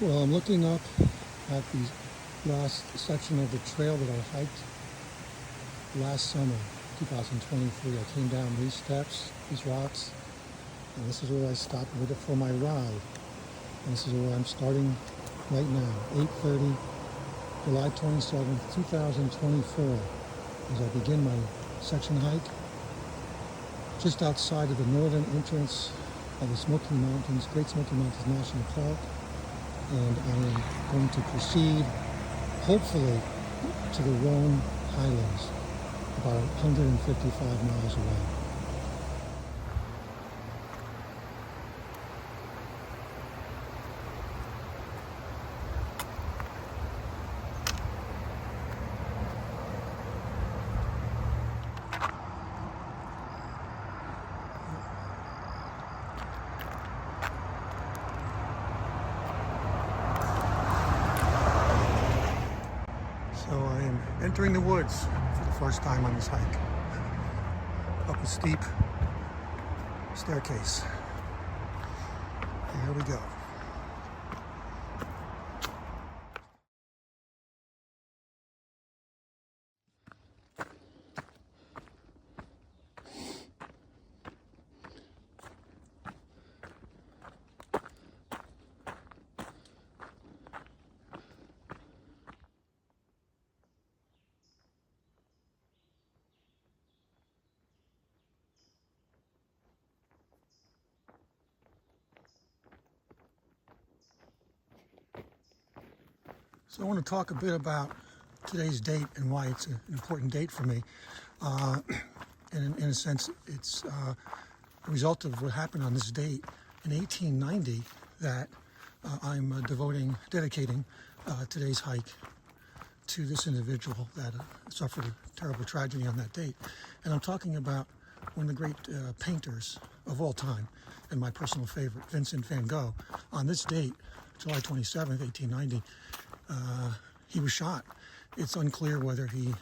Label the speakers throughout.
Speaker 1: Well, I'm looking up at the last section of the trail that I hiked last summer, 2023. I came down these steps, these rocks, and this is where I stopped with it for my ride. And this is where I'm starting right now, 8:30, July 27th, 2024, as I begin my section hike just outside of the northern entrance of the Smoky Mountains, Great Smoky Mountains National Park. And I am going to proceed, hopefully, to the Roan Highlands, about 155 miles away. So I am entering the woods for the first time on this hike, up a steep staircase. Here we go. So I want to talk a bit about today's date and why it's an important date for me. And in a sense, it's a result of what happened on this date in 1890 that I'm dedicating today's hike to this individual that suffered a terrible tragedy on that date. And I'm talking about one of the great painters of all time, and my personal favorite, Vincent van Gogh. On this date, July 27th, 1890, he was shot. It's unclear whether the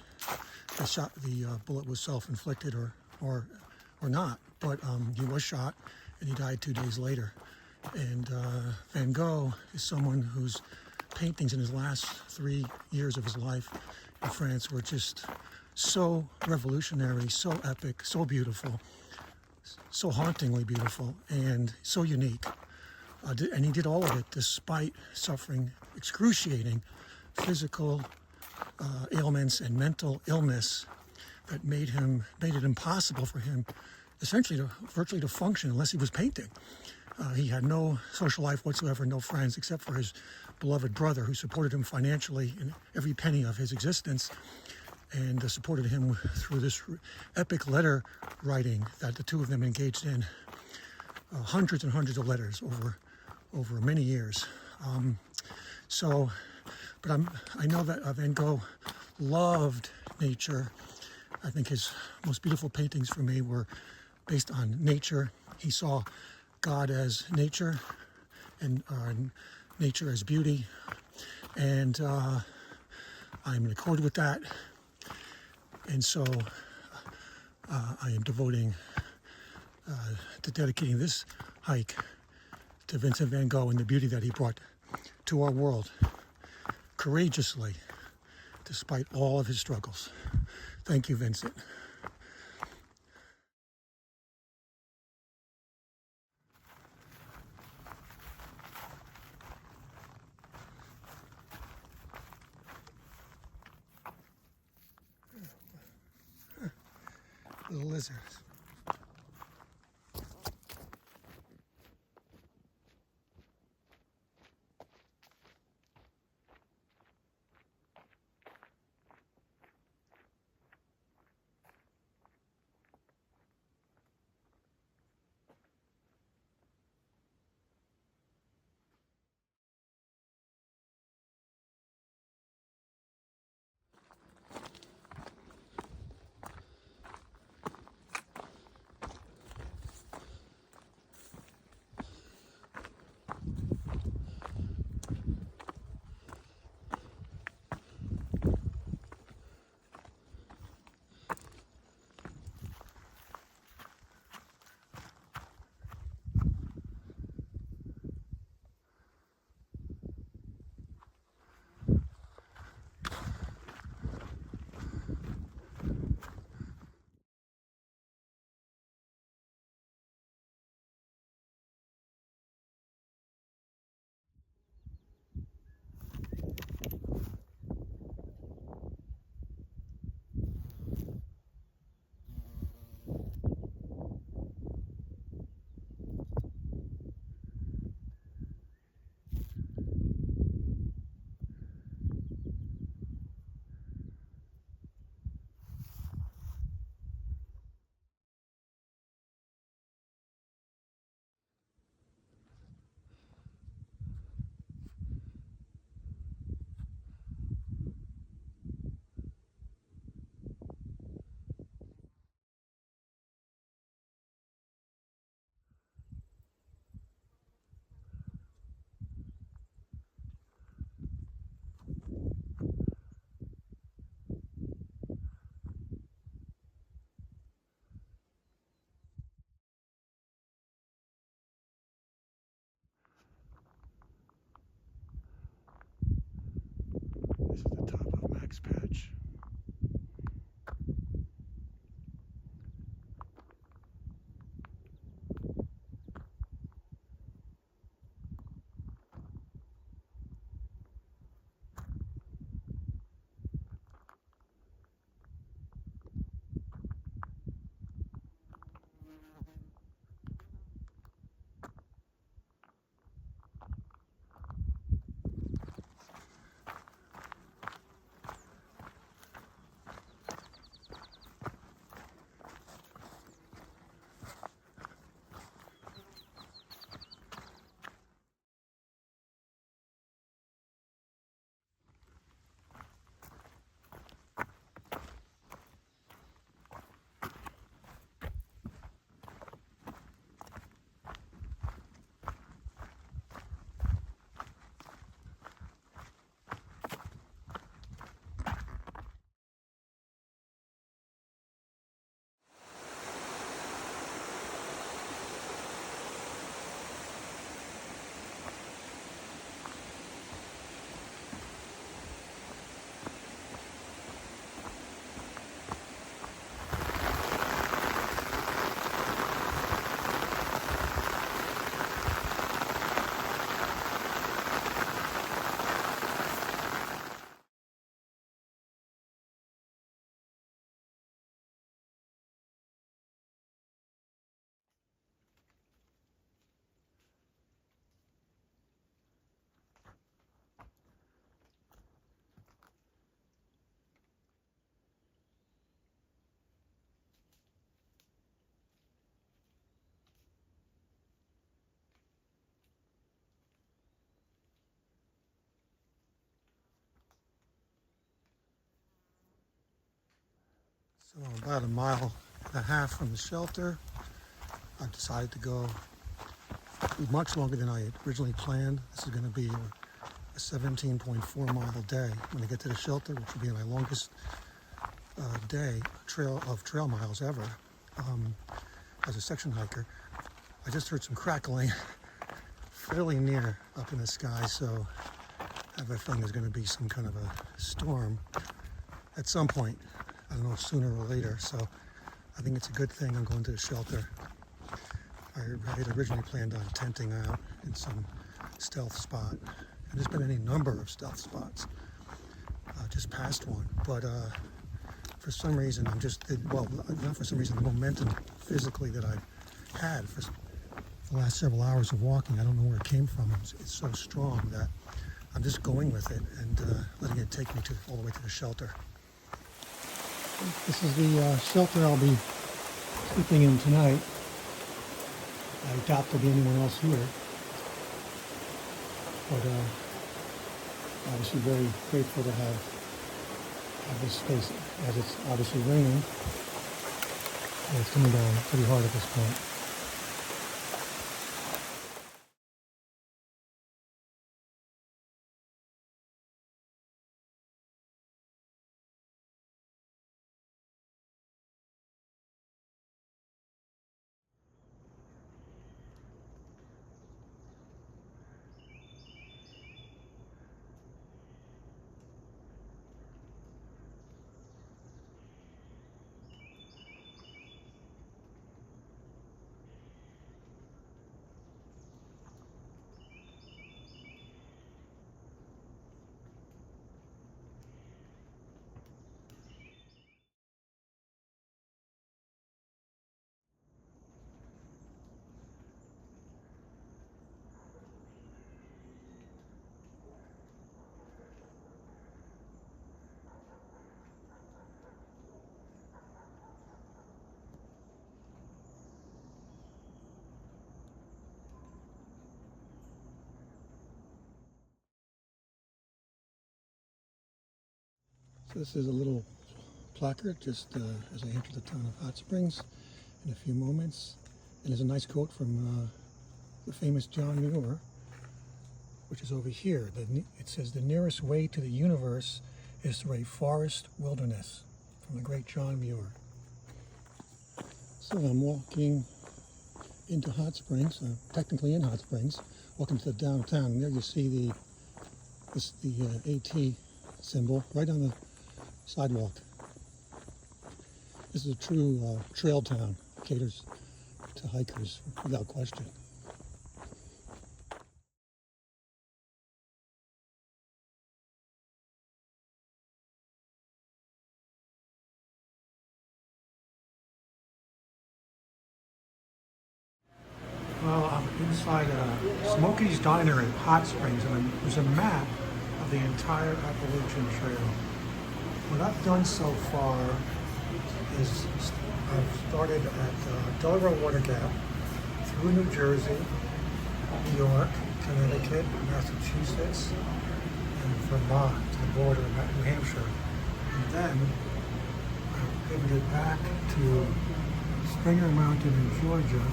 Speaker 1: bullet was self-inflicted or not, but he was shot and he died 2 days later. And Van Gogh is someone whose paintings in his last 3 years of his life in France were just so revolutionary, so epic, so beautiful, so hauntingly beautiful, and so unique. And he did all of it despite suffering excruciating physical ailments and mental illness that made it impossible for him essentially virtually to function unless he was painting. He had no social life whatsoever, no friends except for his beloved brother, who supported him financially in every penny of his existence, and supported him through this epic letter writing that the two of them engaged in, hundreds and hundreds of letters over many years. But I know that Van Gogh loved nature. I think his most beautiful paintings for me were based on nature. He saw God as nature and nature as beauty. And I'm in accord with that. And so I am dedicating this hike to Vincent van Gogh and the beauty that he brought to our world courageously, despite all of his struggles. Thank you, Vincent. Little lizards. So about 1.5 miles from the shelter, I decided to go much longer than I had originally planned. This is going to be a 17.4 mile day when I get to the shelter, which will be my longest day trail miles ever as a section hiker. I just heard some crackling fairly near up in the sky, so I have a feeling there's going to be some kind of a storm at some point. I don't know, sooner or later, so I think it's a good thing I'm going to the shelter. I had originally planned on tenting out in some stealth spot, and there's been any number of stealth spots. Just past one, but for some reason I'm just, not for some reason, the momentum physically that I've had for the last several hours of walking, I don't know where it came from. It's so strong that I'm just going with it and letting it take me all the way to the shelter. This is the shelter I'll be sleeping in tonight. I doubt there'll be anyone else here, but obviously very grateful to have this space, as it's obviously raining and it's coming down pretty hard at this point. So this is a little placard just as I enter the town of Hot Springs in a few moments. And there's a nice quote from the famous John Muir, which is over here. It says, "The nearest way to the universe is through a forest wilderness," from the great John Muir. So I'm walking into Hot Springs, technically in Hot Springs, walking to the downtown. And there you see the AT symbol right on the sidewalk. This is a true trail town. Caters to hikers without question. Well, I'm inside Smokey's Diner in Hot Springs, and there's a map of the entire Appalachian Trail. What I've done so far is I've started at Delaware Water Gap, through New Jersey, New York, Connecticut, Massachusetts, and Vermont to the border of New Hampshire. And then I pivoted back to Springer Mountain in Georgia,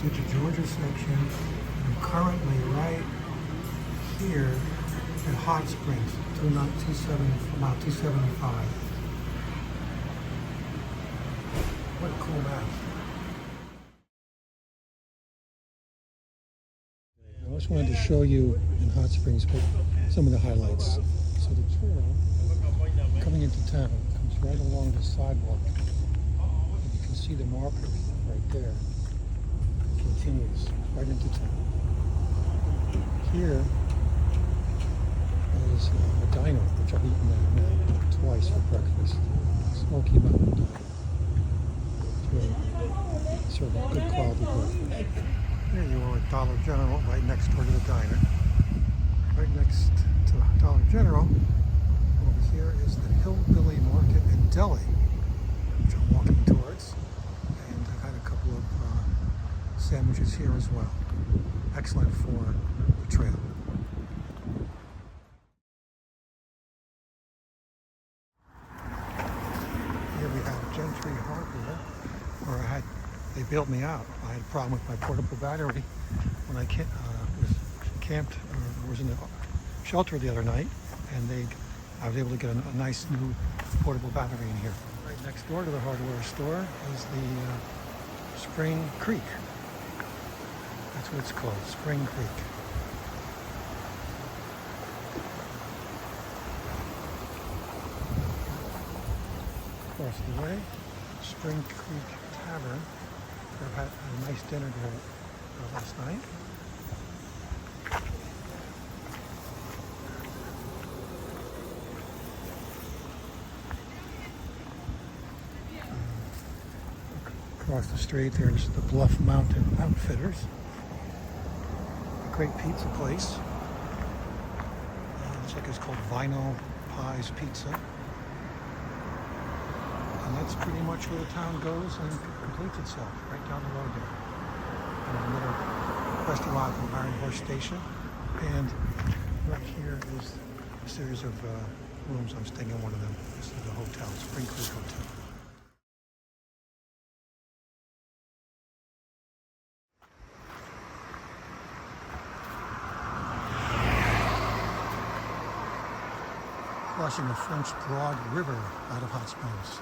Speaker 1: did the Georgia section, and I'm currently right here at Hot Springs, about 275. What a cool map. I just wanted to show you in Hot Springs some of the highlights. So the trail coming into town comes right along the sidewalk. And you can see the marker right there. It continues right into town. Here is a diner, which I've eaten at now twice for breakfast. Smoky Mountain Diner. It's really sort of good quality breakfast. There you are at Dollar General, right next door to the diner. Right next to Dollar General, over here is the Hillbilly Market and Deli, which I'm walking towards. And I've had a couple of sandwiches here as well. Excellent for the trail. Here we have Gentry bailed me out. I had a problem with my portable battery when I was camped or was in the shelter the other night, and I was able to get a nice new portable battery in here. Right next door to the hardware store is the Spring Creek. That's what it's called, Spring Creek. Across the way, Spring Creek Tavern. I had a nice dinner there last night. Across the street, there's the Bluff Mountain Outfitters. A great pizza place. Looks like it's called Vinyl Pies Pizza. And that's pretty much where the town goes and completes itself, right down the road there. And another restaurant from Iron Horse Station. And right here is a series of rooms. I'm staying in one of them. This is the hotel, Spring Creek Hotel. Crossing the French Broad River out of Hot Springs.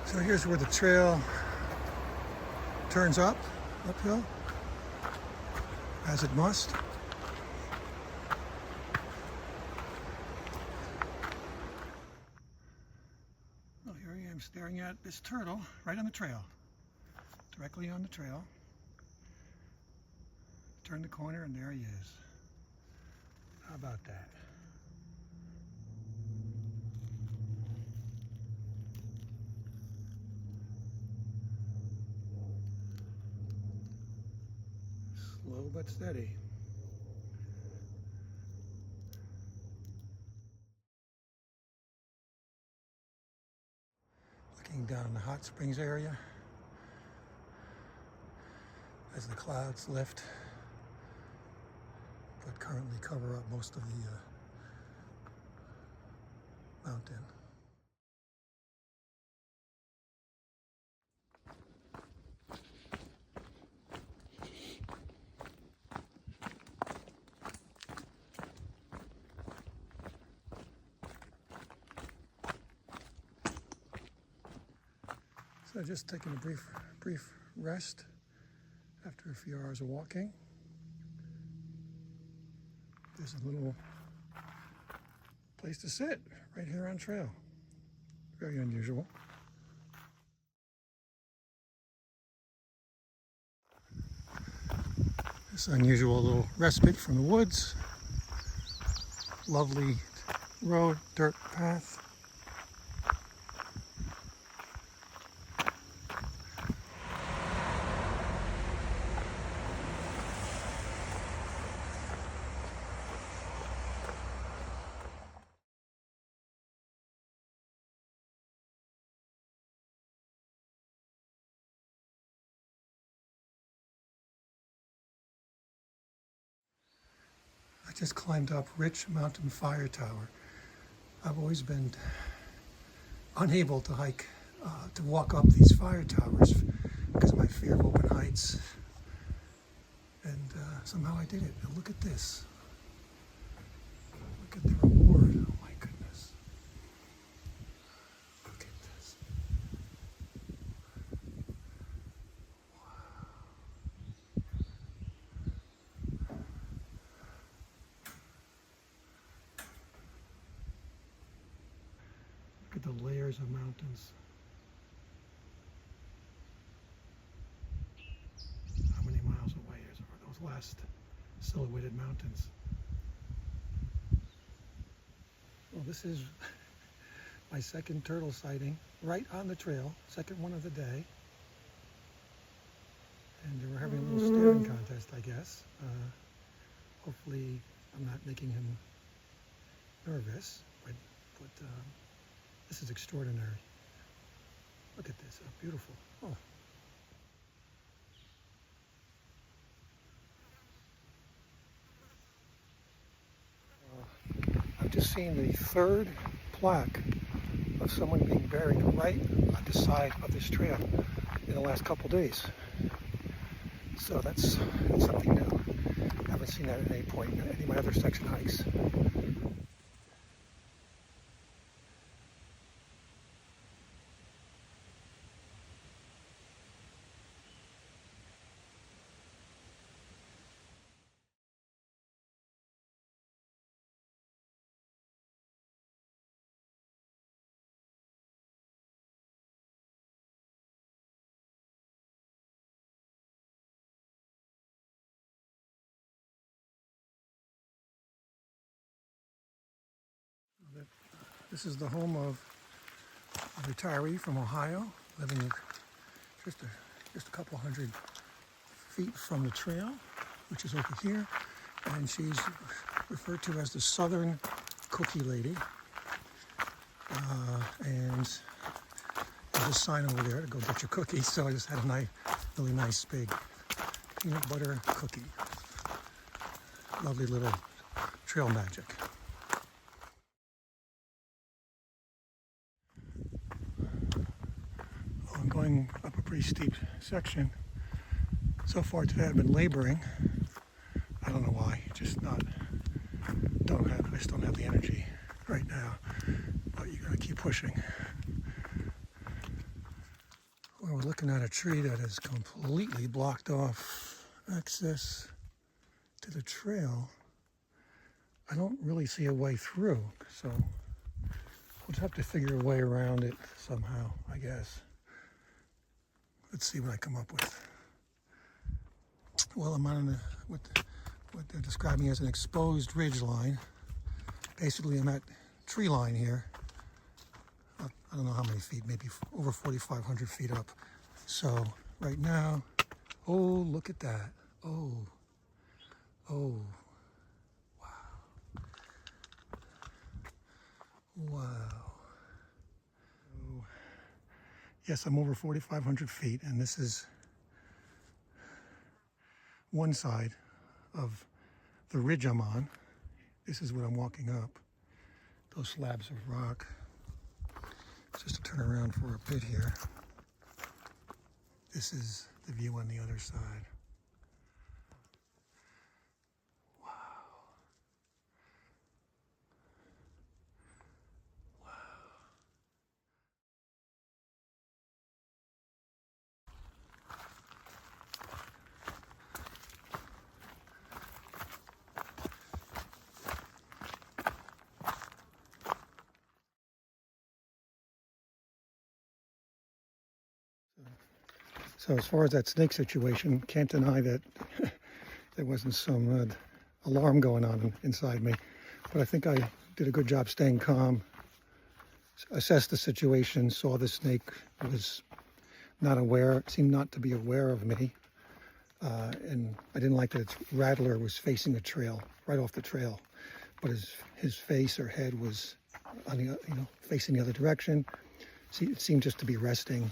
Speaker 1: So here's where the trail turns uphill, as it must. Well, here I am staring at this turtle right on the trail, directly on the trail. Turn the corner and there he is. How about that? Slow but steady. Looking down in the Hot Springs area as the clouds lift, but currently cover up most of the mountain. So just taking a brief rest after a few hours of walking. There's a little place to sit right here on trail. Very unusual. This unusual little respite from the woods. Lovely road, dirt path. I just climbed up Rich Mountain Fire Tower. I've always been unable to to walk up these fire towers because of my fear of open heights. And somehow I did it. And look at this. Look at the reward. Oh my goodness. Look at this. Look at the layers of mountains. How many miles away are those last silhouetted mountains? Well, this is my second turtle sighting right on the trail, second one of the day. And we're having a little staring contest, I guess. Hopefully I'm not making him nervous, but this is extraordinary. Look at this, how beautiful. Oh. I've just seen the third plaque of someone being buried right on the side of this trail in the last couple days. So that's something new. I haven't seen that at any point in any of my other section hikes. This is the home of a retiree from Ohio, living just a couple hundred feet from the trail, which is over here, and she's referred to as the Southern Cookie Lady. And there's a sign over there to go get your cookies, so I just had a really nice big peanut butter cookie. Lovely little trail magic. I'm going up a pretty steep section. So far today I've been laboring. I don't know why, I just don't have the energy right now. But you gotta keep pushing. Well, we're looking at a tree that has completely blocked off access to the trail. I don't really see a way through, so we'll just have to figure a way around it somehow, I guess. Let's see what I come up with. Well, I'm on what they're describing as an exposed ridge line. Basically, I'm at tree line here. I don't know how many feet, maybe over 4,500 feet up. So right now, oh, look at that. Oh, wow. Wow. So, yes, I'm over 4,500 feet, and this is one side of the ridge I'm on. This is what I'm walking up. Those slabs of rock. Just to turn around for a bit here. This is the view on the other side. Wow. Wow. So as far as that snake situation, can't deny that there wasn't some alarm going on inside me. But I think I did a good job staying calm, assessed the situation, saw the snake was not aware, seemed not to be aware of me. And I didn't like that its rattler was facing the trail, right off the trail. But his face or head was on the, facing the other direction. See, it seemed just to be resting.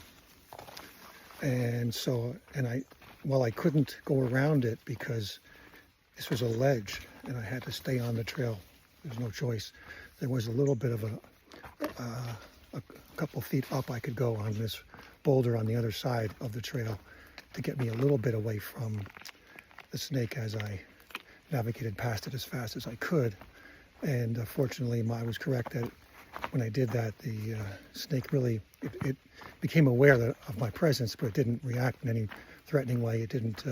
Speaker 1: And so, while I couldn't go around it because this was a ledge and I had to stay on the trail, there's no choice. There was a little bit of a couple feet up I could go on this boulder on the other side of the trail to get me a little bit away from the snake as I navigated past it as fast as I could. And fortunately, I was correct that when I did that, the snake really, it became aware of my presence, but it didn't react in any threatening way. It didn't,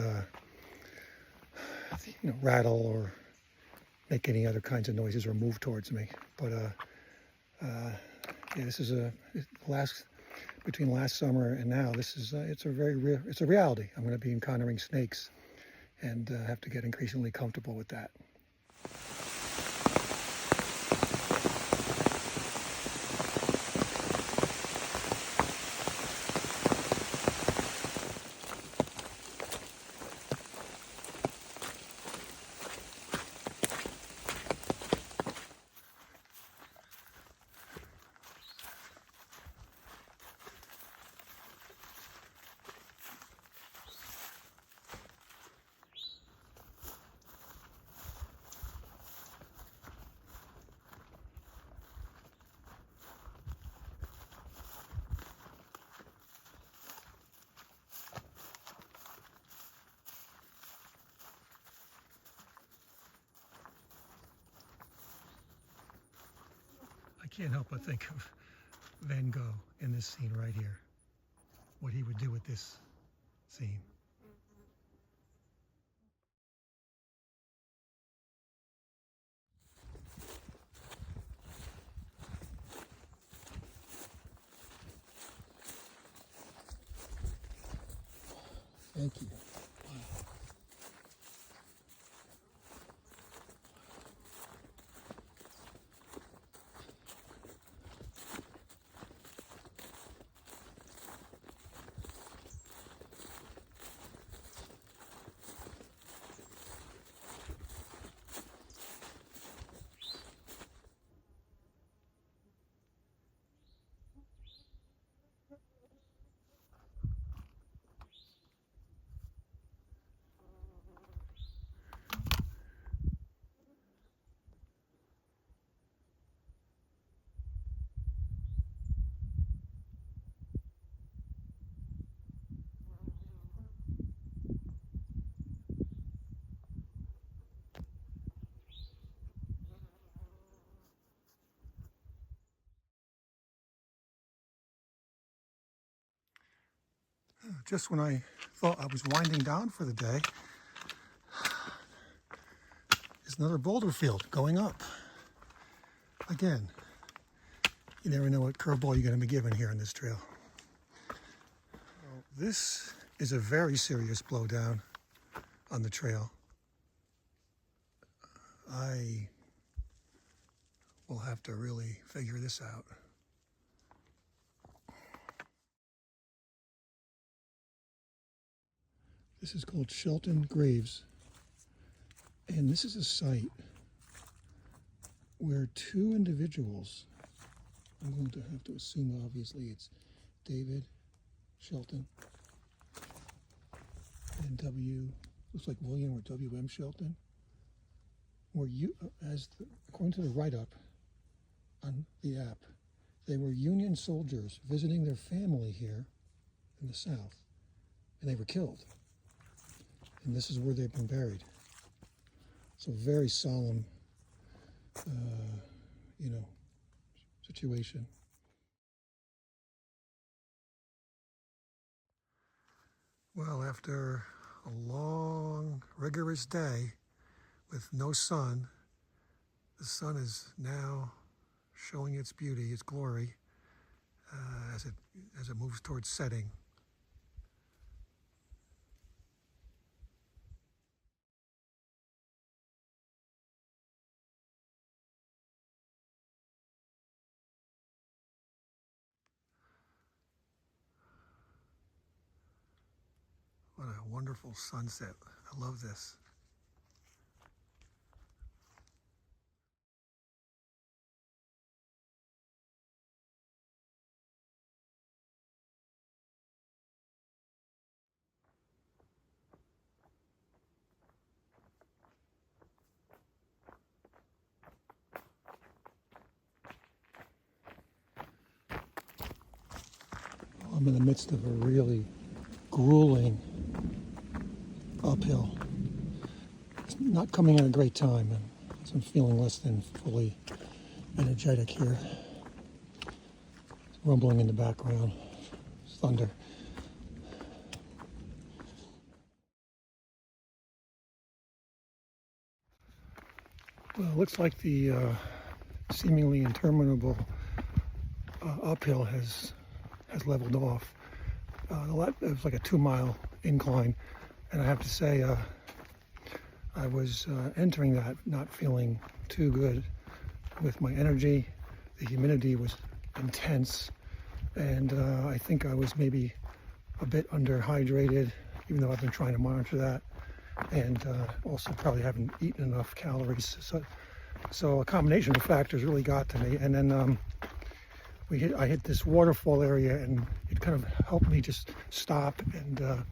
Speaker 1: rattle or make any other kinds of noises or move towards me. But yeah, this is between last summer and now, this is it's a reality. I'm going to be encountering snakes, and have to get increasingly comfortable with that. can't help but think of Van Gogh in this scene right here. What he would do with this scene. Thank you. Just when I thought I was winding down for the day, there's another boulder field going up. Again, you never know what curveball you're going to be given here on this trail. This is a very serious blowdown on the trail. I will have to really figure this out. This is called Shelton Graves, and this is a site where two individuals, I'm going to have to assume obviously it's David Shelton and looks like William or W.M. Shelton, were according to the write-up on the app, they were Union soldiers visiting their family here in the South, and they were killed. And this is where they've been buried. So very solemn, situation. Well, after a long, rigorous day with no sun, the sun is now showing its beauty, its glory, as it moves towards setting. What a wonderful sunset. I love this. I'm in the midst of a really grueling uphill. It's not coming at a great time, and so I'm feeling less than fully energetic here. It's rumbling in the background. It's thunder. Well, it looks like the seemingly interminable uphill has leveled off. It was like a 2-mile incline, and I have to say I was entering that not feeling too good with my energy. The humidity was intense, and I think I was maybe a bit underhydrated, even though I've been trying to monitor that, and also probably haven't eaten enough calories. So a combination of factors really got to me, and then I hit this waterfall area, and it kind of helped me just stop and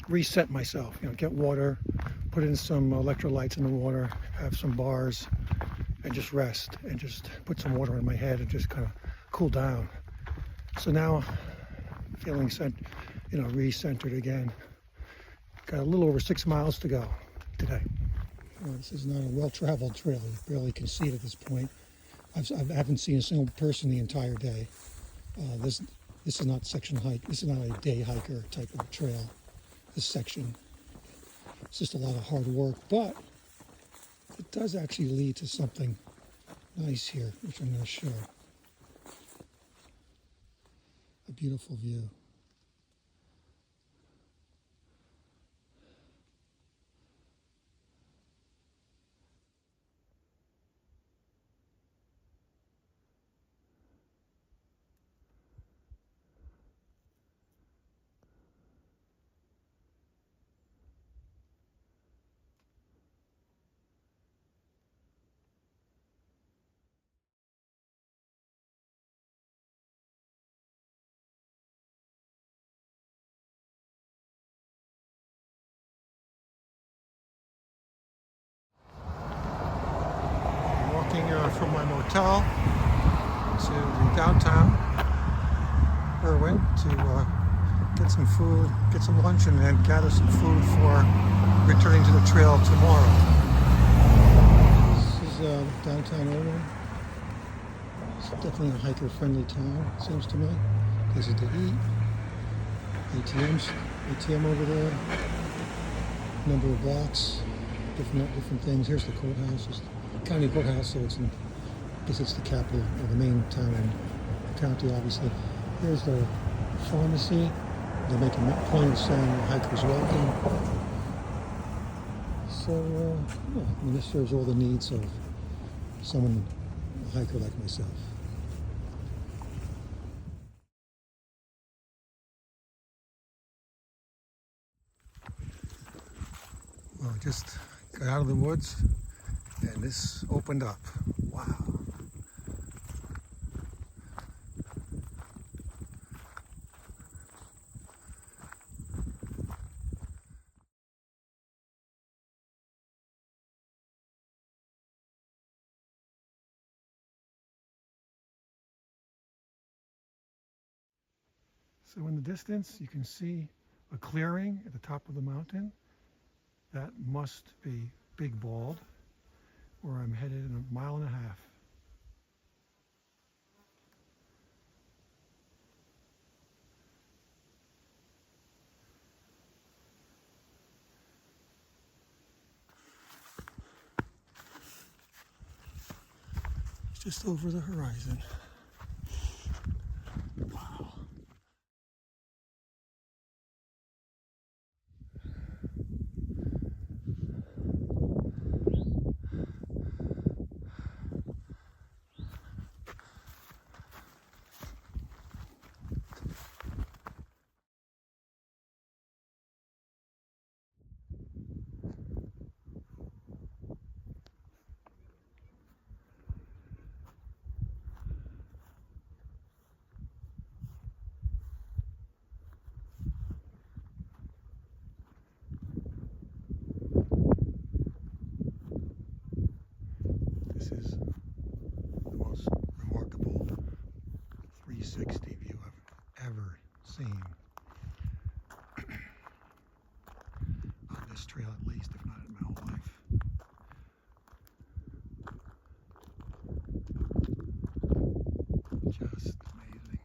Speaker 1: reset myself. Get water, put in some electrolytes in the water, have some bars, and just rest, and just put some water in my head and just kind of cool down. So now, feeling re-centered again. Got a little over 6 miles to go today. Well, this is not a well-traveled trail. You barely can see it at this point. I haven't seen a single person the entire day. This is not section hike. This is not a day hiker type of trail. This section, it's just a lot of hard work, but it does actually lead to something nice here, which I'm going to show. A beautiful view. Walking from my motel to the downtown Roan to get some food, get some lunch, and then gather some food for returning to the trail tomorrow. This is downtown Roan. It's definitely a hiker-friendly town, it seems to me. Places to eat, ATM over there, number of blocks, different things. Here's the courthouse. It's the county courthouse, so I guess it's the capital or the main town in the county, obviously. Here's the pharmacy. They make a point of saying hikers welcome. So, yeah, I mean, this serves all the needs of someone, a hiker like myself. Well, just got out of the woods and this opened up. Wow. So in the distance, you can see a clearing at the top of the mountain. That must be Big Bald, where I'm headed in a mile and a half. It's just over the horizon. Wow. This is the most remarkable 360 view I've ever seen. On this trail at least, if not in my whole life. Just amazing.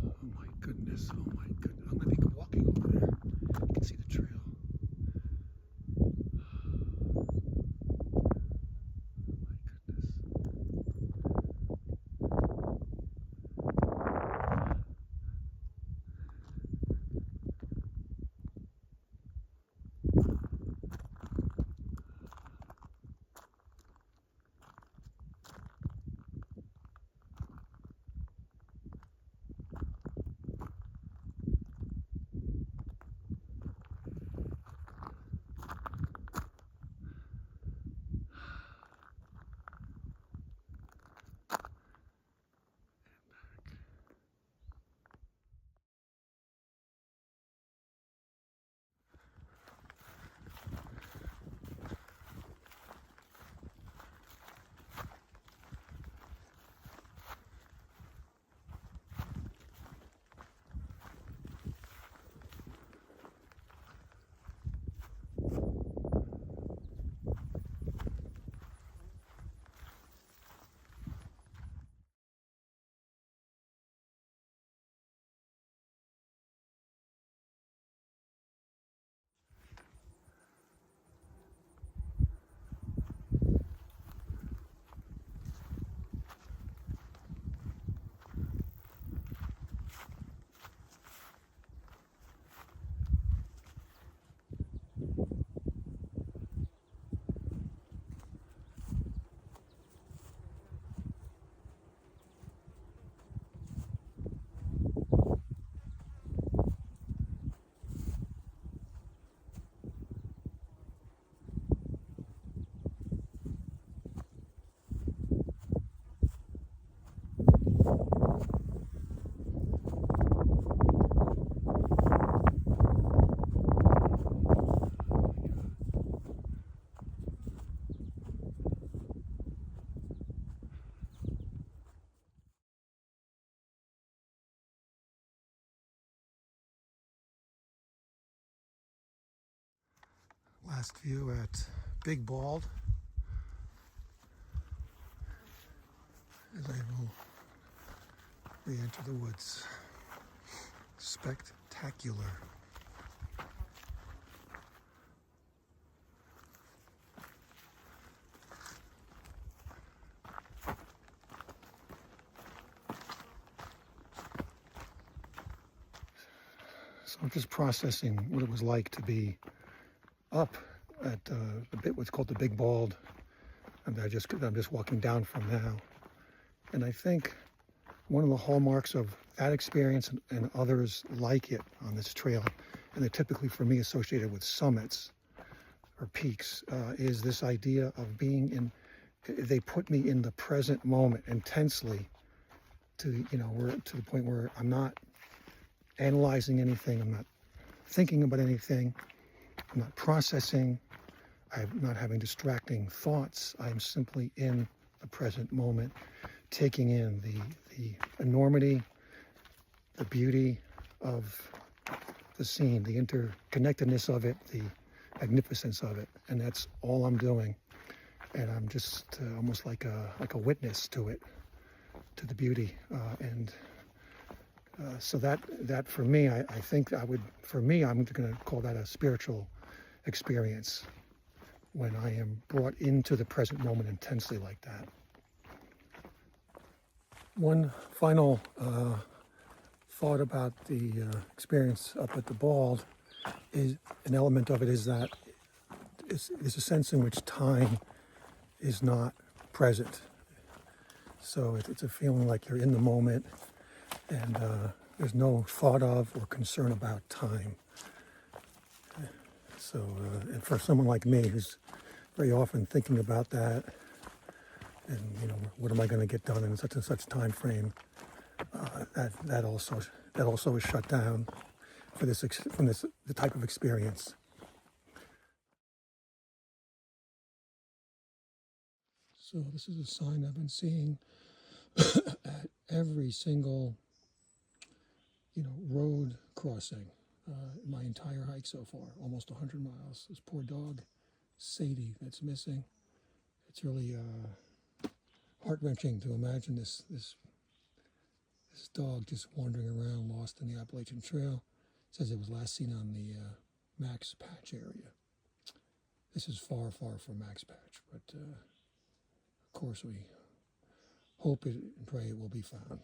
Speaker 1: Oh my goodness, oh my goodness. I'm going to be walking over there. You can see the trail. Last view at Big Bald as I will re-enter the woods. Spectacular. So I'm just processing what it was like to be up at the bit what's called the Big Bald. And I'm just walking down from now. And I think one of the hallmarks of that experience and others like it on this trail, and they're typically for me associated with summits or peaks, is this idea of being in, they put me in the present moment intensely to, we're to the point where I'm not analyzing anything, I'm not thinking about anything, I'm not processing, I'm not having distracting thoughts. I'm simply in the present moment, taking in the enormity, the beauty of the scene, the interconnectedness of it, the magnificence of it, and that's all I'm doing. And I'm just almost like a witness to it, to the beauty, so that for me, I think I'm going to call that a spiritual experience when I am brought into the present moment intensely like that. One final thought about the experience up at the Bald is an element of it is that there's a sense in which time is not present. So it's a feeling like you're in the moment, and there's no thought of or concern about time. So, and for someone like me who's very often thinking about that, and what am I going to get done in such and such time frame, that also is shut down for the type of experience. So this is a sign I've been seeing at every single road crossing my entire hike so far, almost 100 miles. This poor dog, Sadie, that's missing. It's really heart-wrenching to imagine this dog just wandering around, lost in the Appalachian Trail. It says it was last seen on the Max Patch area. This is far, far from Max Patch, but of course we hope and pray it will be found.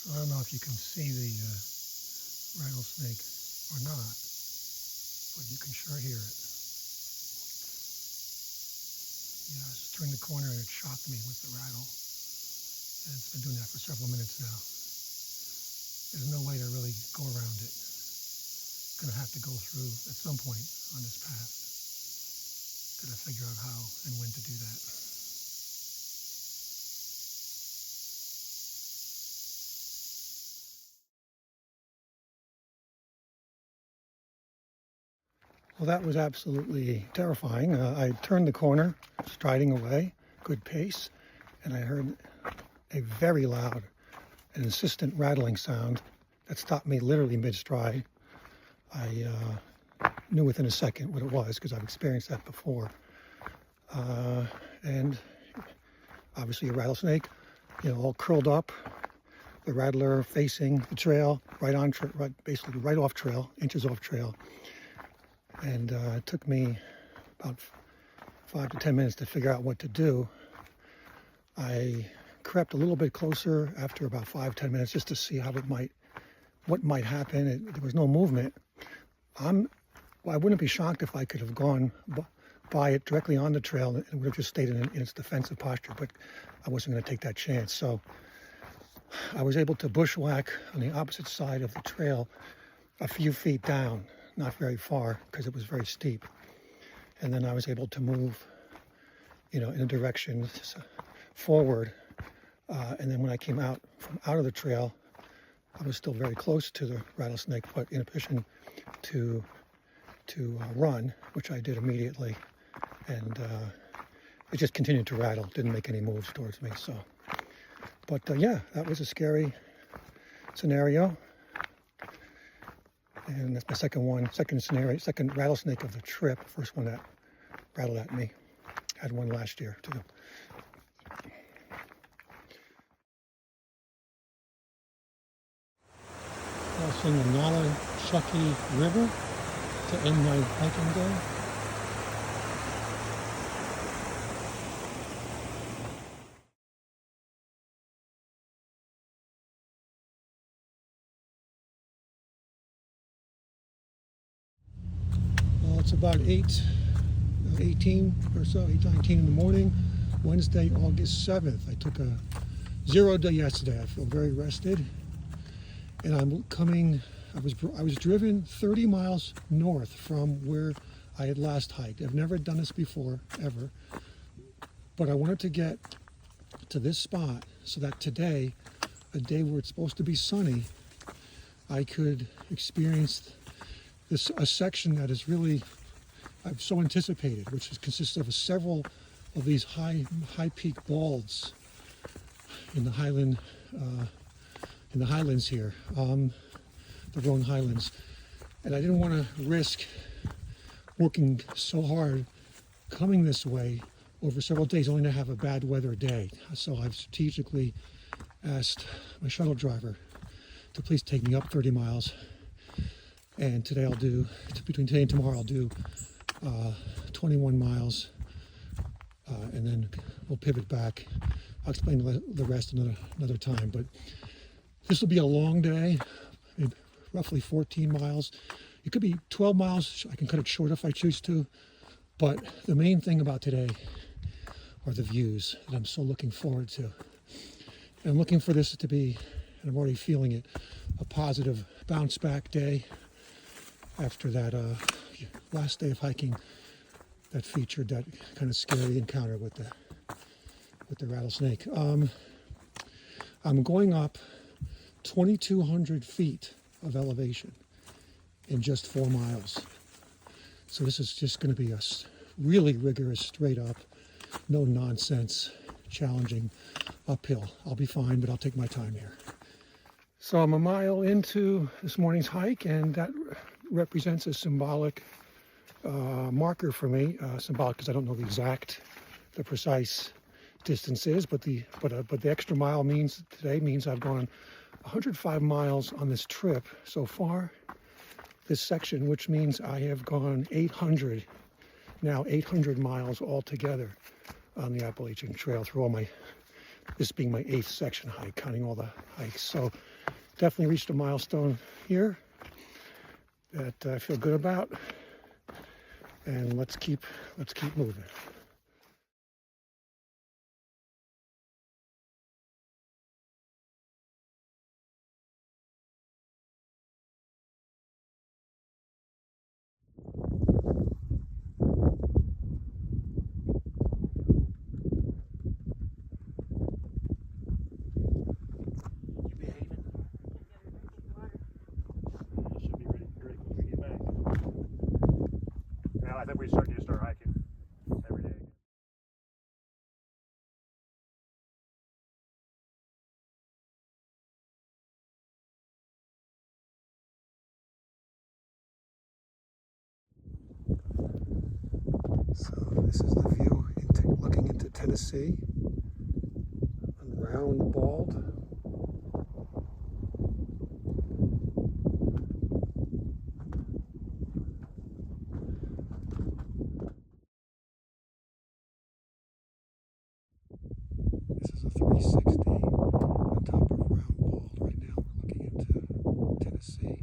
Speaker 1: I don't know if you can see the rattlesnake or not, but you can sure hear it. Yeah, I just turned the corner and it shocked me with the rattle. And it's been doing that for several minutes now. There's no way to really go around it. Gonna have to go through at some point on this path. Gotta figure out how and when to do that. Well, that was absolutely terrifying. I turned the corner, striding away, good pace, and I heard a very loud and insistent rattling sound that stopped me literally mid-stride. I knew within a second what it was because I've experienced that before. And obviously a rattlesnake, all curled up, the rattler facing the trail, basically right off trail, inches off trail. And it took me about 5 to 10 minutes to figure out what to do. I crept a little bit closer after about 5-10 minutes just to see what might happen. There was no movement. What I wouldn't be shocked if I could have gone by it directly on the trail and it would have just stayed in its defensive posture, but I wasn't going to take that chance. So I was able to bushwhack on the opposite side of the trail a few feet down, not very far because it was very steep. And then I was able to move, in a direction forward. And then when I came out of the trail, I was still very close to the rattlesnake, but in addition to run, which I did immediately, and it just continued to rattle, didn't make any moves towards me. So, but yeah, that was a scary scenario, and that's my second rattlesnake of the trip. First one that rattled at me. Had one last year too. Crossing the Nala-Chucky River to end my hiking day. Well, it's about 8:18 or so, 8:19 in the morning, Wednesday, August 7th. I took a 0 day yesterday. I feel very rested. And I was driven 30 miles north from where I had last hiked. I've never done this before, ever. But I wanted to get to this spot so that today, a day where it's supposed to be sunny, I could experience a section that is really, I've so anticipated, which consists of several of these high peak balds in the highlands here, the Roan Highlands. And I didn't want to risk working so hard coming this way over several days only to have a bad weather day. So I've strategically asked my shuttle driver to please take me up 30 miles. And today between today and tomorrow I'll do 21 miles, and then we'll pivot back. I'll explain the rest another time, but this will be a long day, roughly 14 miles. It could be 12 miles. I can cut it short if I choose to, but the main thing about today are the views that I'm so looking forward to. And I'm looking for this to be, and I'm already feeling it, a positive bounce back day after that last day of hiking that featured that kind of scary encounter with the rattlesnake. I'm going up 2,200 feet of elevation in just 4 miles. So this is just going to be a really rigorous, straight up, no nonsense, challenging uphill. I'll be fine, but I'll take my time here. So I'm a mile into this morning's hike, and that represents a symbolic marker for me. Symbolic because I don't know the precise distance is, but the extra mile today means I've gone 105 miles on this trip so far, this section, which means I have gone 800 miles altogether on the Appalachian Trail through this being my 8th section hike, counting all the hikes. So definitely reached a milestone here that I feel good about, and let's keep moving.
Speaker 2: I think we need to start hiking every day.
Speaker 1: So this is the view looking into Tennessee on Round Bald. This is a 360 on top of Round Bald right now. We're looking into Tennessee.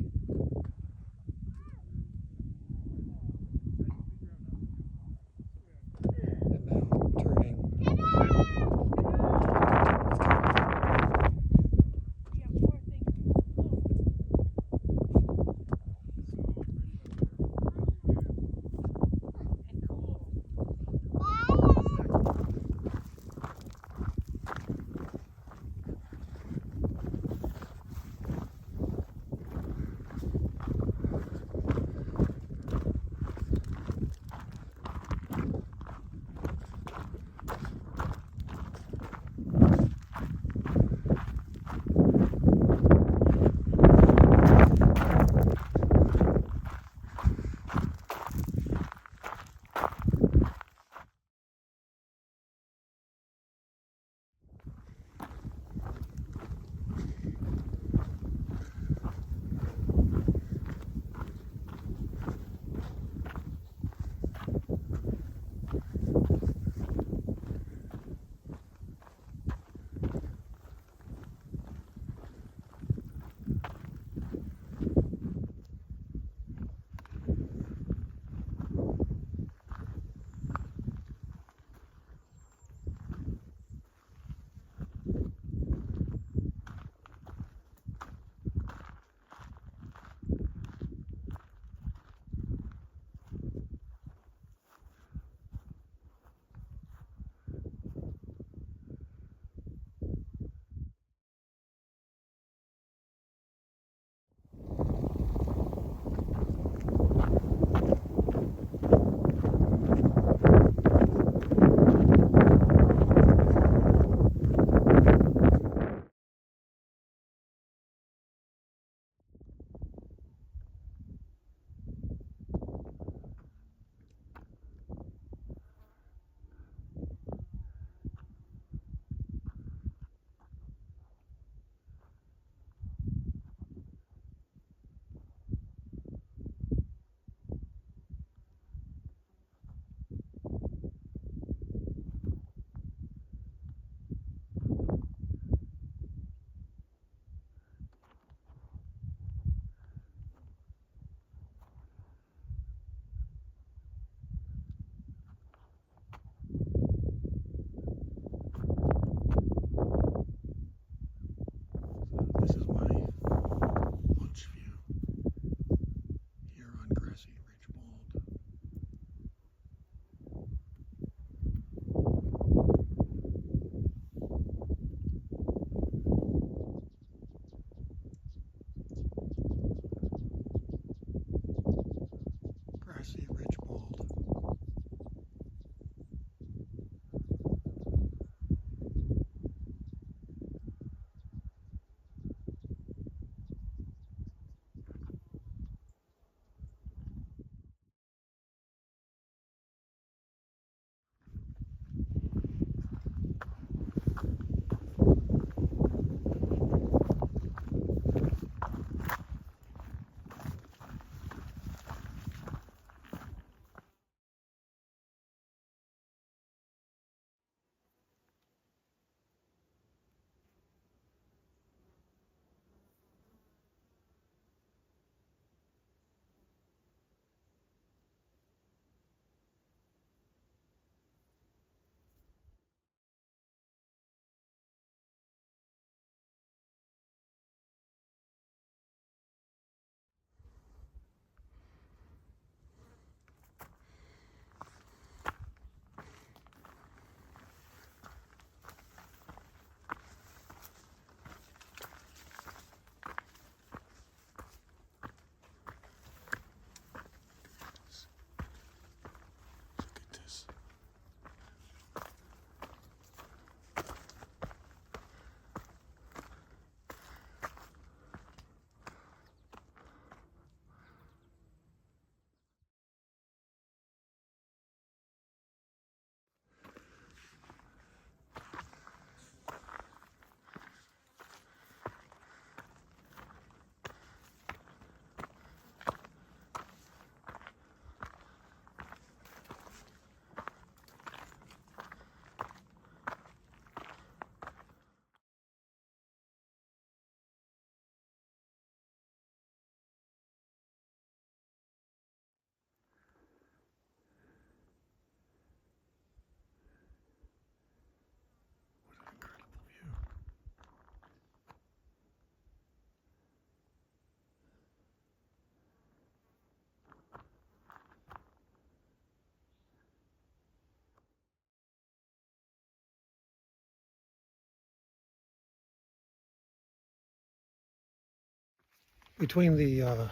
Speaker 1: Between the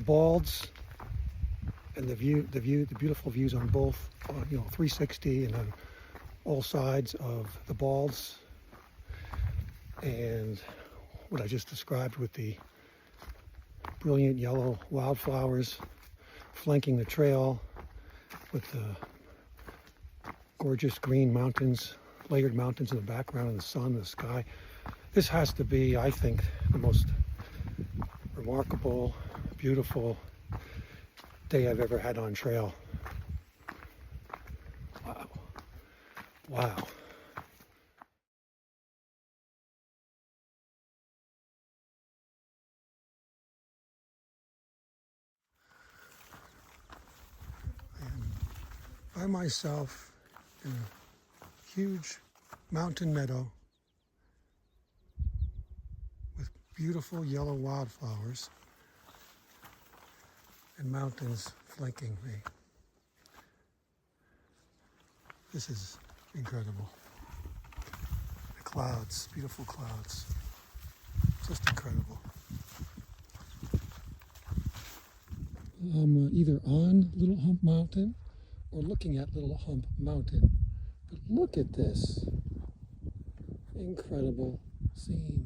Speaker 1: balds and the beautiful views on both, 360 and on all sides of the balds, and what I just described with the brilliant yellow wildflowers flanking the trail with the gorgeous green mountains, layered mountains in the background, and the sun, the sky. This has to be, I think, the most remarkable, beautiful day I've ever had on trail. Wow. Wow. By myself in a huge mountain meadow with beautiful yellow wildflowers and mountains flanking me. This is incredible. The clouds, beautiful clouds, just incredible. I'm either on Little Hump Mountain or looking at Little Hump Mountain. But look at this incredible scene.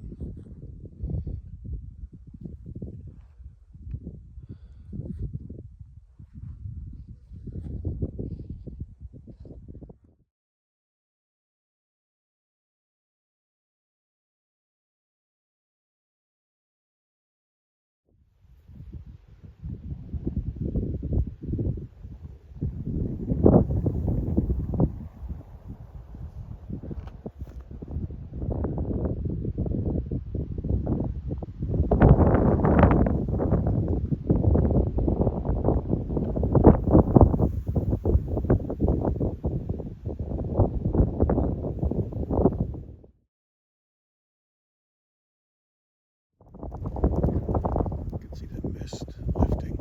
Speaker 1: You can see the mist lifting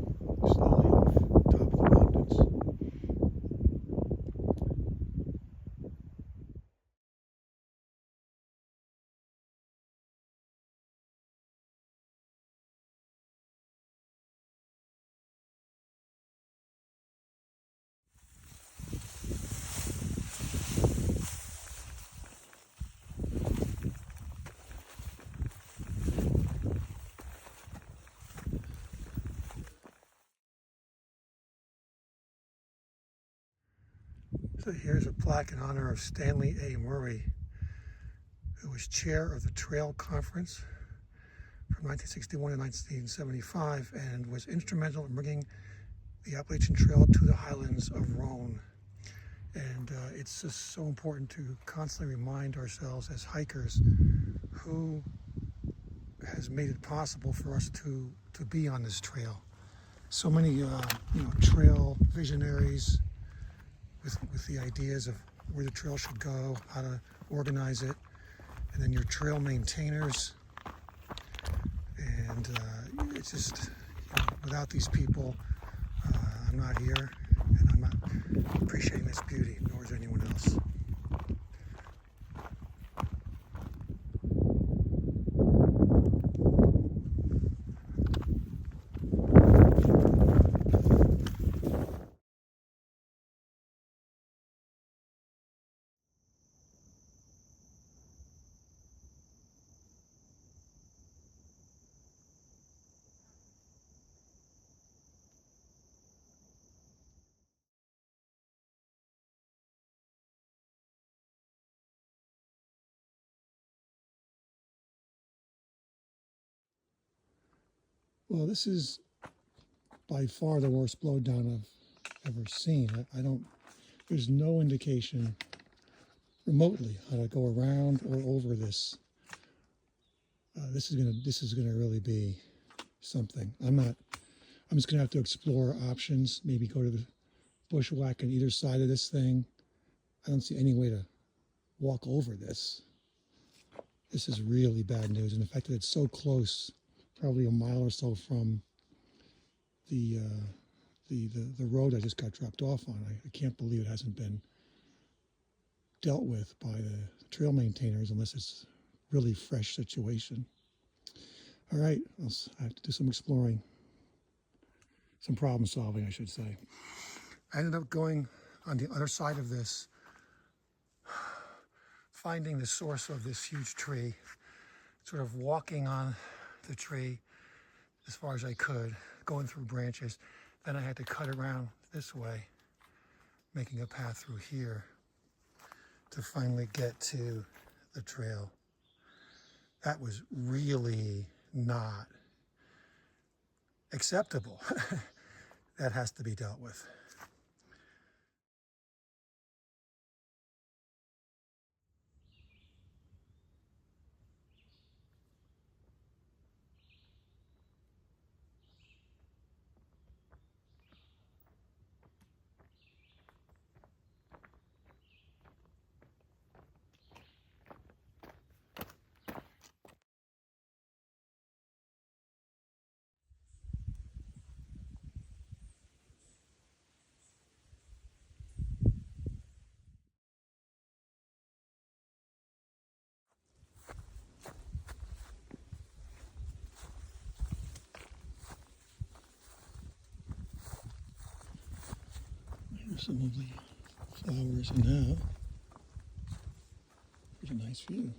Speaker 1: slowly off top of the mountains. So here's a plaque in honor of Stanley A. Murray, who was chair of the Trail Conference from 1961 to 1975 and was instrumental in bringing the Appalachian Trail to the highlands of Roan. And it's just so important to constantly remind ourselves as hikers who has made it possible for us to be on this trail. So many trail visionaries with the ideas of where the trail should go, how to organize it, and then your trail maintainers. And it's just, without these people, I'm not here, and I'm not appreciating this beauty, nor is anyone else. Well, this is by far the worst blowdown I've ever seen. There's no indication remotely how to go around or over this. This is gonna really be something. I'm just gonna have to explore options, maybe go to the bushwhack on either side of this thing. I don't see any way to walk over this. This is really bad news, and the fact that it's so close, probably a mile or so from the road I just got dropped off on. I can't believe it hasn't been dealt with by the trail maintainers unless it's really fresh situation. All right, I have to do some exploring, some problem solving, I should say. I ended up going on the other side of this, finding the source of this huge tree, sort of walking on the tree as far as I could, going through branches. Then I had to cut around this way, making a path through here to finally get to the trail. That was really not acceptable. That has to be dealt with. There's some lovely flowers, and now there's a nice view.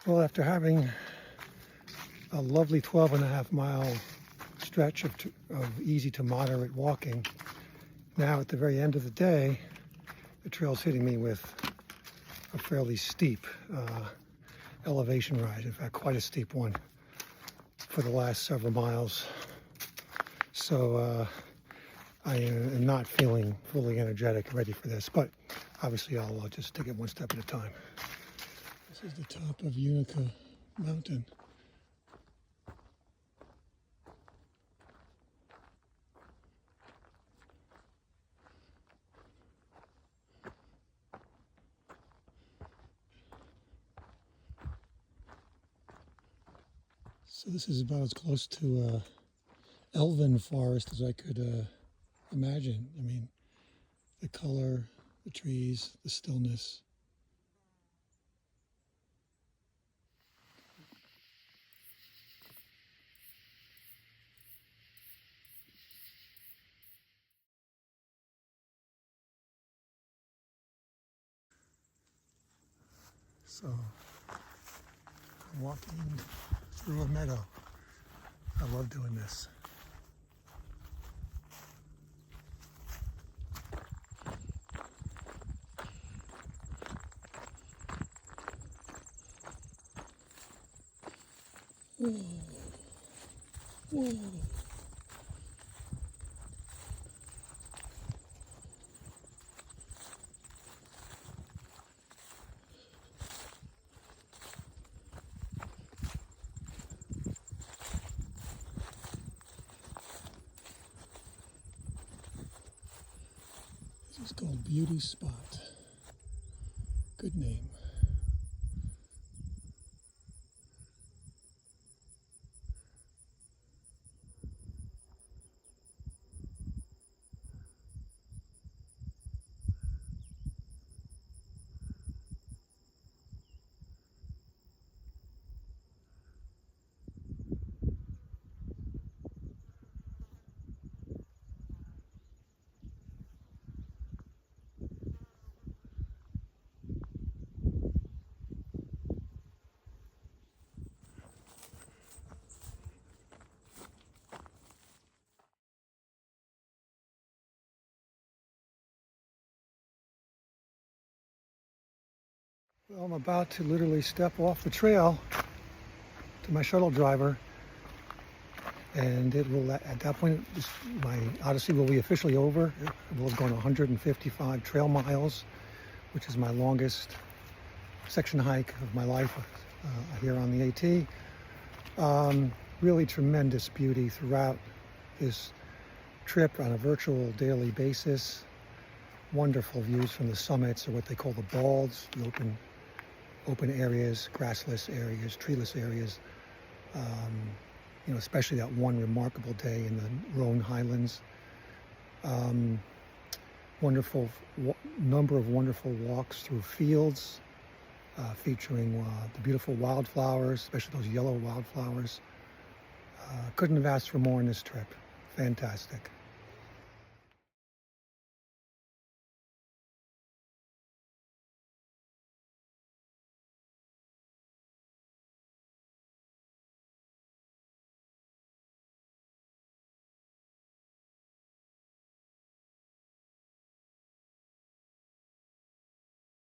Speaker 1: Well, after having a lovely 12.5-mile stretch of easy to moderate walking, now at the very end of the day, the trail's hitting me with a fairly steep elevation rise. In fact, quite a steep one for the last several miles. So I am not feeling fully energetic and ready for this, but obviously I'll just take it one step at a time. This is the top of Unica Mountain. So this is about as close to elven forest as I could imagine. I mean, the color, the trees, the stillness. So I'm walking through a meadow. I love doing this. Whoa. Whoa. This is called Beauty Spot. Good name. Well, I'm about to literally step off the trail to my shuttle driver, and it will, at that point, my odyssey will be officially over. I will have gone 155 trail miles, which is my longest section hike of my life here on the AT. Really tremendous beauty throughout this trip on a virtual daily basis. Wonderful views from the summits, or what they call the balds, the open areas, grassless areas, treeless areas. Especially that one remarkable day in the Roan Highlands. Number of wonderful walks through fields, featuring the beautiful wildflowers, especially those yellow wildflowers. Couldn't have asked for more on this trip. Fantastic.